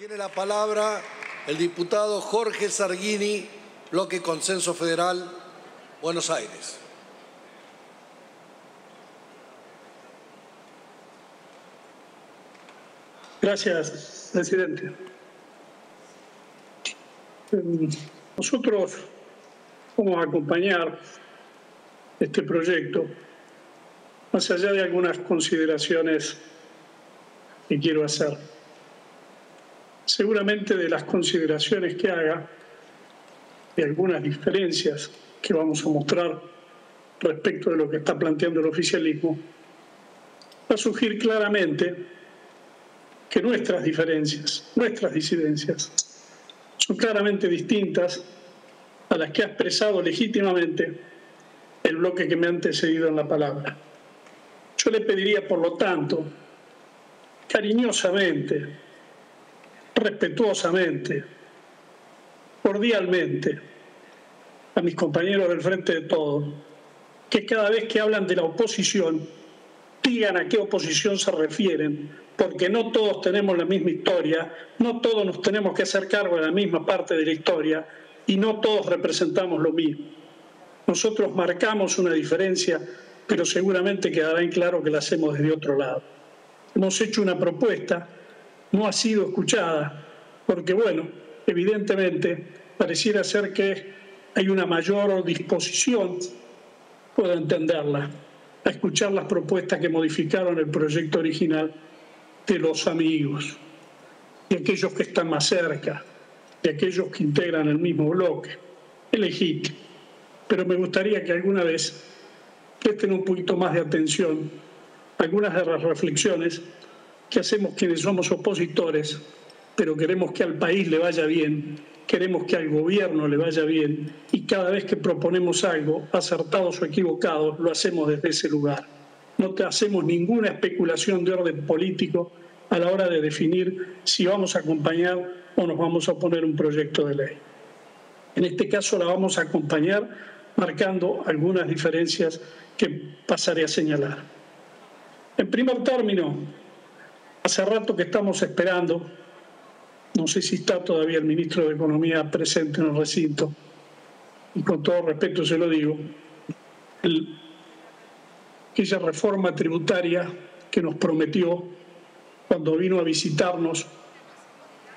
Tiene la palabra el diputado Jorge Sarguini, Bloque Consenso Federal, Buenos Aires. Gracias, presidente. Nosotros vamos a acompañar este proyecto, más allá de algunas consideraciones que quiero hacer. Seguramente de las consideraciones que haga, de algunas diferencias que vamos a mostrar respecto de lo que está planteando el oficialismo, va a surgir claramente que nuestras diferencias, nuestras disidencias, son claramente distintas a las que ha expresado legítimamente el bloque que me ha antecedido en la palabra. Yo le pediría, por lo tanto, cariñosamente, respetuosamente, cordialmente, a mis compañeros del Frente de Todos, que cada vez que hablan de la oposición, digan a qué oposición se refieren, porque no todos tenemos la misma historia, no todos nos tenemos que hacer cargo de la misma parte de la historia y no todos representamos lo mismo. Nosotros marcamos una diferencia, pero seguramente quedará en claro que la hacemos desde otro lado. Hemos hecho una propuesta, no ha sido escuchada, porque, bueno, evidentemente pareciera ser que hay una mayor disposición, puedo entenderla, a escuchar las propuestas que modificaron el proyecto original de los amigos, de aquellos que están más cerca, de aquellos que integran el mismo bloque. Es legítimo, pero me gustaría que alguna vez presten un poquito más de atención a algunas de las reflexiones que hacemos quienes somos opositores, pero queremos que al país le vaya bien, queremos que al gobierno le vaya bien y cada vez que proponemos algo, acertados o equivocados, lo hacemos desde ese lugar. No hacemos ninguna especulación de orden político a la hora de definir si vamos a acompañar o nos vamos a oponer un proyecto de ley. En este caso la vamos a acompañar marcando algunas diferencias que pasaré a señalar. En primer término, hace rato que estamos esperando, no sé si está todavía el ministro de Economía presente en el recinto, y con todo respeto se lo digo, aquella reforma tributaria que nos prometió cuando vino a visitarnos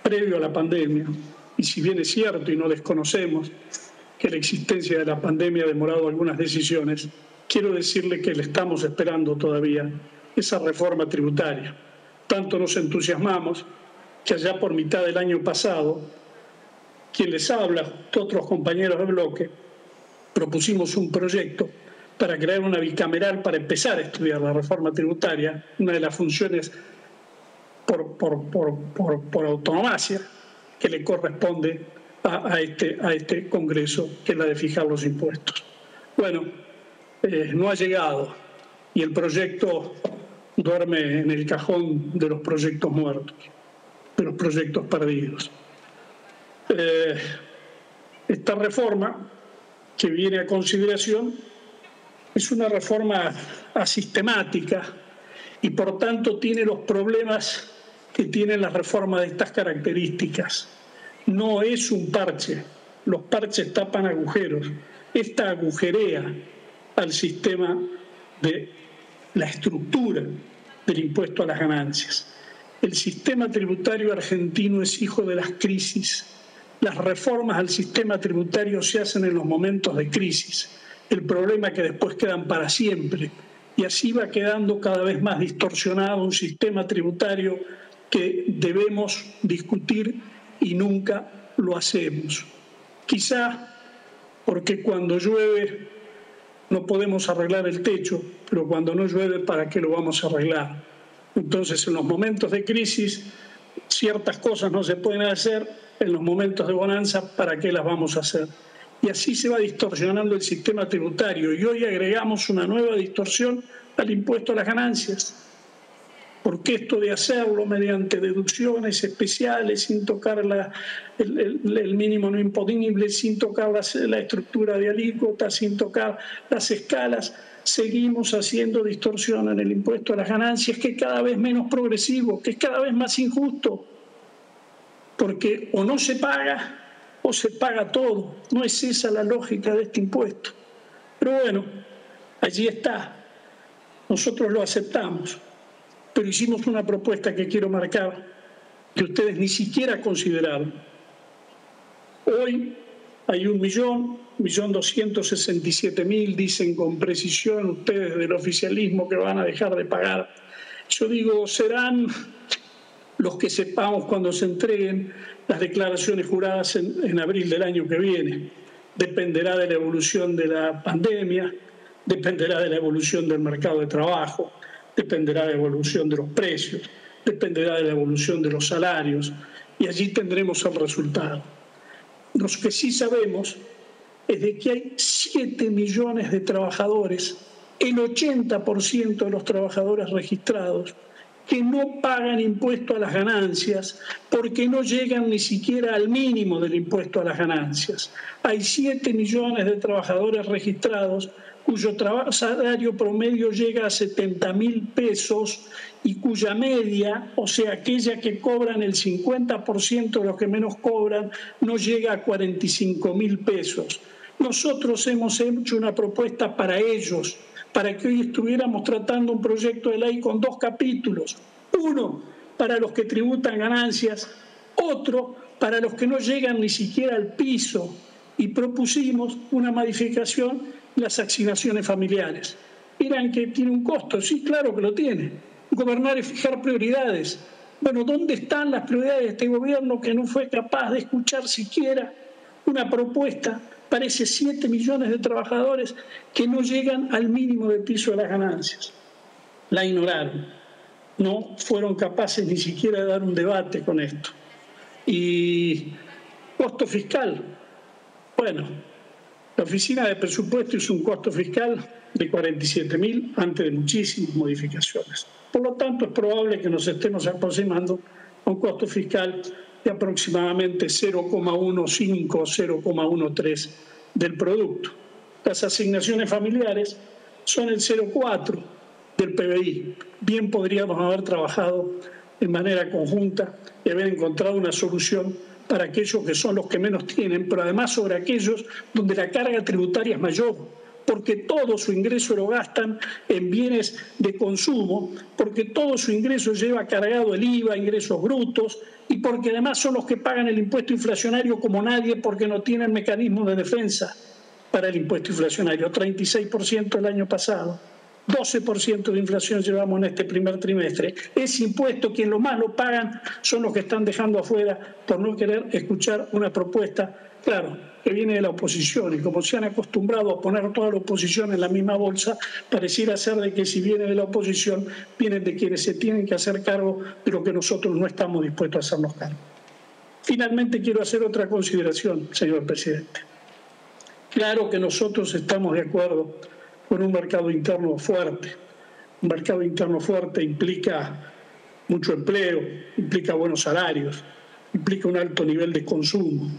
previo a la pandemia, y si bien es cierto y no desconocemos que la existencia de la pandemia ha demorado algunas decisiones, quiero decirle que le estamos esperando todavía esa reforma tributaria. Tanto nos entusiasmamos que allá por mitad del año pasado, quien les habla, otros compañeros de bloque, propusimos un proyecto para crear una bicameral para empezar a estudiar la reforma tributaria, una de las funciones por autonomacia que le corresponde a este Congreso, que es la de fijar los impuestos. Bueno, no ha llegado y el proyecto duerme en el cajón de los proyectos muertos, de los proyectos perdidos. Esta reforma que viene a consideración es una reforma asistemática y por tanto tiene los problemas que tienen las reformas de estas características. No es un parche, los parches tapan agujeros, esta agujerea al sistema de la estructura del impuesto a las ganancias. El sistema tributario argentino es hijo de las crisis. Las reformas al sistema tributario se hacen en los momentos de crisis. El problema es que después quedan para siempre. Y así va quedando cada vez más distorsionado un sistema tributario que debemos discutir y nunca lo hacemos. Quizá porque cuando llueve no podemos arreglar el techo, pero cuando no llueve, ¿para qué lo vamos a arreglar? Entonces, en los momentos de crisis, ciertas cosas no se pueden hacer, en los momentos de bonanza, ¿para qué las vamos a hacer? Y así se va distorsionando el sistema tributario. Y hoy agregamos una nueva distorsión al impuesto a las ganancias. Porque esto de hacerlo mediante deducciones especiales, sin tocar el mínimo no imponible, sin tocar la estructura de alícuotas, sin tocar las escalas, seguimos haciendo distorsión en el impuesto a las ganancias, que es cada vez menos progresivo, que es cada vez más injusto. porque o no se paga o se paga todo. No es esa la lógica de este impuesto. Pero bueno, allí está. Nosotros lo aceptamos, pero hicimos una propuesta que quiero marcar, que ustedes ni siquiera consideraron. Hoy hay 1.267.000, dicen con precisión ustedes del oficialismo que van a dejar de pagar. Yo digo, serán los que sepamos cuando se entreguen las declaraciones juradas en abril del año que viene. Dependerá de la evolución de la pandemia, dependerá de la evolución del mercado de trabajo, dependerá de la evolución de los precios, dependerá de la evolución de los salarios, y allí tendremos el resultado. Lo que sí sabemos es de que hay 7 millones de trabajadores, el 80% de los trabajadores registrados, que no pagan impuesto a las ganancias porque no llegan ni siquiera al mínimo del impuesto a las ganancias. Hay 7 millones de trabajadores registrados cuyo salario promedio llega a 70.000 pesos y cuya media, o sea, aquella que cobran el 50% de los que menos cobran, no llega a 45.000 pesos. Nosotros hemos hecho una propuesta para ellos, para que hoy estuviéramos tratando un proyecto de ley con 2 capítulos. Uno para los que tributan ganancias, otro para los que no llegan ni siquiera al piso. Y propusimos una modificación en las asignaciones familiares. Dirán que tiene un costo. Sí, claro que lo tiene. Gobernar es fijar prioridades. Bueno, ¿dónde están las prioridades de este gobierno que no fue capaz de escuchar siquiera una propuesta para esos 7 millones de trabajadores que no llegan al mínimo del piso de las ganancias? La ignoraron. No fueron capaces ni siquiera de dar un debate con esto. Y costo fiscal. Bueno, la Oficina de Presupuesto hizo un costo fiscal de 47.000 antes de muchísimas modificaciones. Por lo tanto, es probable que nos estemos aproximando a un costo fiscal de aproximadamente 0,15 o 0,13 del producto. Las asignaciones familiares son el 0,4 del PBI. Bien podríamos haber trabajado de manera conjunta y haber encontrado una solución para aquellos que son los que menos tienen, pero además sobre aquellos donde la carga tributaria es mayor, porque todo su ingreso lo gastan en bienes de consumo, porque todo su ingreso lleva cargado el IVA, ingresos brutos, y porque además son los que pagan el impuesto inflacionario como nadie, porque no tienen mecanismo de defensa para el impuesto inflacionario. 36% el año pasado, 12% de inflación llevamos en este primer trimestre. Ese impuesto, quien lo más lo pagan, son los que están dejando afuera por no querer escuchar una propuesta, claro, que viene de la oposición. Y como se han acostumbrado a poner toda la oposición en la misma bolsa, pareciera ser de que si viene de la oposición, vienen de quienes se tienen que hacer cargo de lo que nosotros no estamos dispuestos a hacernos cargo. Finalmente quiero hacer otra consideración, señor presidente. Claro que nosotros estamos de acuerdo con un mercado interno fuerte. Un mercado interno fuerte implica mucho empleo, implica buenos salarios, implica un alto nivel de consumo.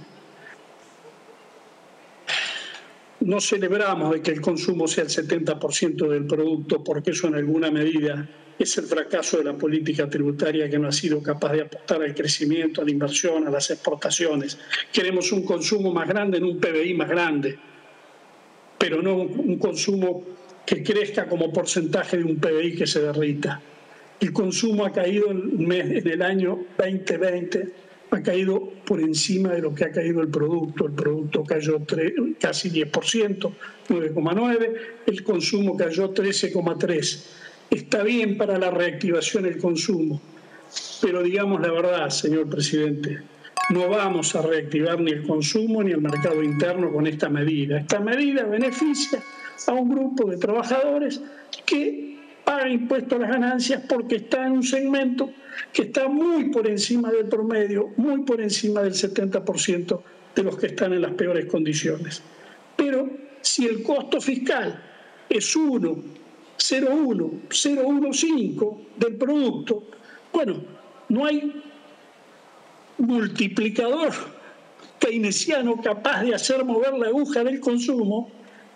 No celebramos de que el consumo sea el 70% del producto, porque eso en alguna medida es el fracaso de la política tributaria que no ha sido capaz de apostar al crecimiento, a la inversión, a las exportaciones. Queremos un consumo más grande en un PBI más grande, pero no un consumo que crezca como porcentaje de un PBI que se derrita. El consumo ha caído en el año 2020, ha caído por encima de lo que ha caído el producto. El producto cayó casi 10%, 9,9%, el consumo cayó 13,3%. Está bien para la reactivación del consumo, pero digamos la verdad, señor presidente, no vamos a reactivar ni el consumo ni el mercado interno con esta medida. Esta medida beneficia a un grupo de trabajadores que paga impuesto a las ganancias porque está en un segmento que está muy por encima del promedio, muy por encima del 70% de los que están en las peores condiciones. Pero si el costo fiscal es 0,1, 0,15 del producto, bueno, no hay multiplicador keynesiano capaz de hacer mover la aguja del consumo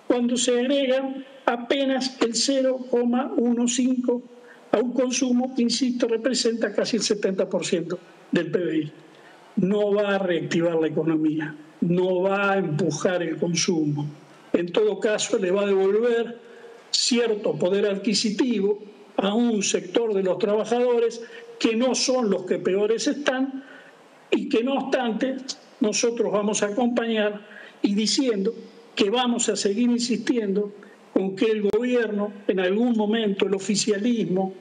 cuando se agregan apenas el 0,15 a un consumo que, insisto, representa casi el 70% del PBI. no va a reactivar la economía, no va a empujar el consumo. En todo caso, le va a devolver cierto poder adquisitivo a un sector de los trabajadores que no son los que peores están y que, no obstante, nosotros vamos a acompañar y diciendo que vamos a seguir insistiendo con que el gobierno, en algún momento el oficialismo,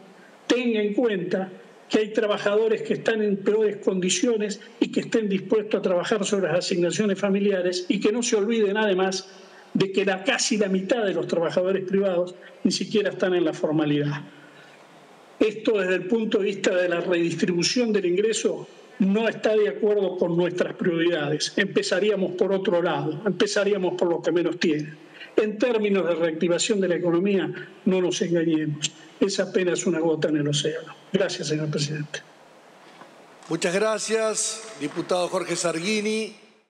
tenga en cuenta que hay trabajadores que están en peores condiciones y que estén dispuestos a trabajar sobre las asignaciones familiares y que no se olviden además de que casi la mitad de los trabajadores privados ni siquiera están en la formalidad. Esto desde el punto de vista de la redistribución del ingreso no está de acuerdo con nuestras prioridades. Empezaríamos por otro lado, empezaríamos por los que menos tienen. En términos de reactivación de la economía, no nos engañemos, es apenas una gota en el océano. Gracias, señor presidente. Muchas gracias, diputado Jorge Sargini.